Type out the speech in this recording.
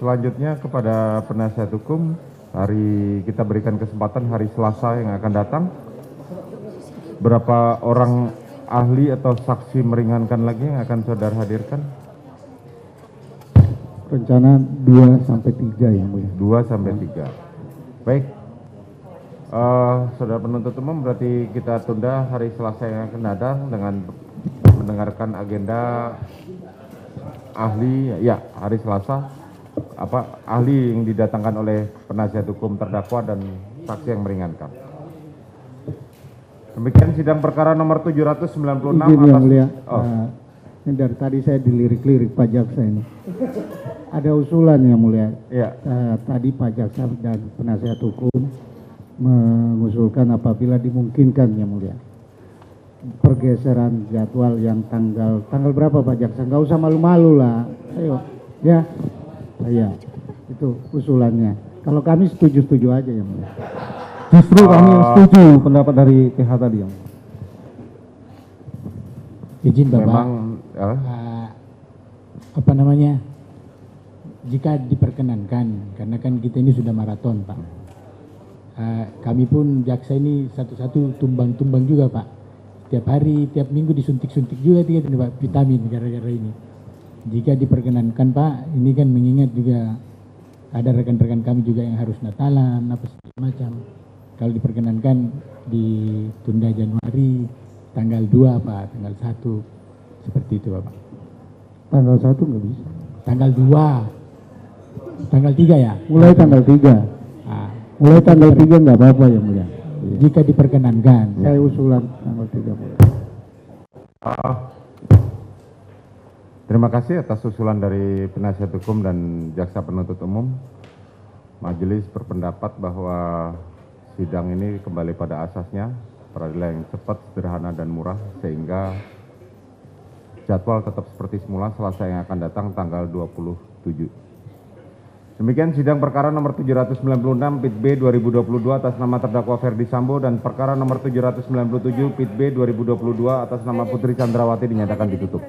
Selanjutnya kepada penasihat hukum, kita berikan kesempatan hari Selasa yang akan datang. Berapa orang ahli atau saksi meringankan lagi yang akan saudara hadirkan? Rencana 2 sampai 3 yang mulia. 2 sampai 3. Baik. Saudara penuntut umum, berarti kita tunda hari Selasa yang akan datang dengan mendengarkan agenda ahli, ya hari Selasa, ahli yang didatangkan oleh penasihat hukum terdakwa dan saksi yang meringankan. Demikian sidang perkara nomor 796 Izin yang mulia. Ini dari tadi saya dilirik-lirik Pak Jaksa ini. Ada usulan yang mulia. Ya. Tadi Pak Jaksa dan penasihat hukum mengusulkan apabila dimungkinkan yang mulia, pergeseran jadwal yang tanggal berapa Pak Jaksa? Nggak usah malu-malu lah. Ayo, ya. Iya, itu usulannya. Kalau kami setuju-setuju aja yang mulia. Justru kami setuju pendapat dari PH tadi yang. Izin Bapak. Memang jika diperkenankan, karena kan kita ini sudah maraton Pak. Kami pun jaksa ini satu-satu tumbang-tumbang juga Pak. Tiap hari, tiap minggu disuntik-suntik juga Pak, vitamin gara-gara ini. Jika diperkenankan Pak, ini kan mengingat juga ada rekan-rekan kami juga yang harus Natalan, apa segala macam. Kalau diperkenankan ditunda Januari tanggal 2 Pak, tanggal 1. Seperti itu Bapak. Tanggal 1 nggak bisa. Tanggal 2. Tanggal 3 ya? Mulai tanggal 3. Mulai tanggal 3 nggak apa-apa yang mulia. Jika diperkenankan. Saya usulan tanggal 3 mulia. Terima kasih atas usulan dari penasihat hukum dan jaksa penuntut umum. Majelis berpendapat bahwa sidang ini kembali pada asasnya, peradilan yang cepat, sederhana, dan murah, sehingga jadwal tetap seperti semula Selasa yang akan datang tanggal 27. Demikian sidang perkara nomor 796 PIT B 2022 atas nama terdakwa Ferdi Sambo dan perkara nomor 797 PIT B 2022 atas nama Putri Chandrawati dinyatakan ditutup.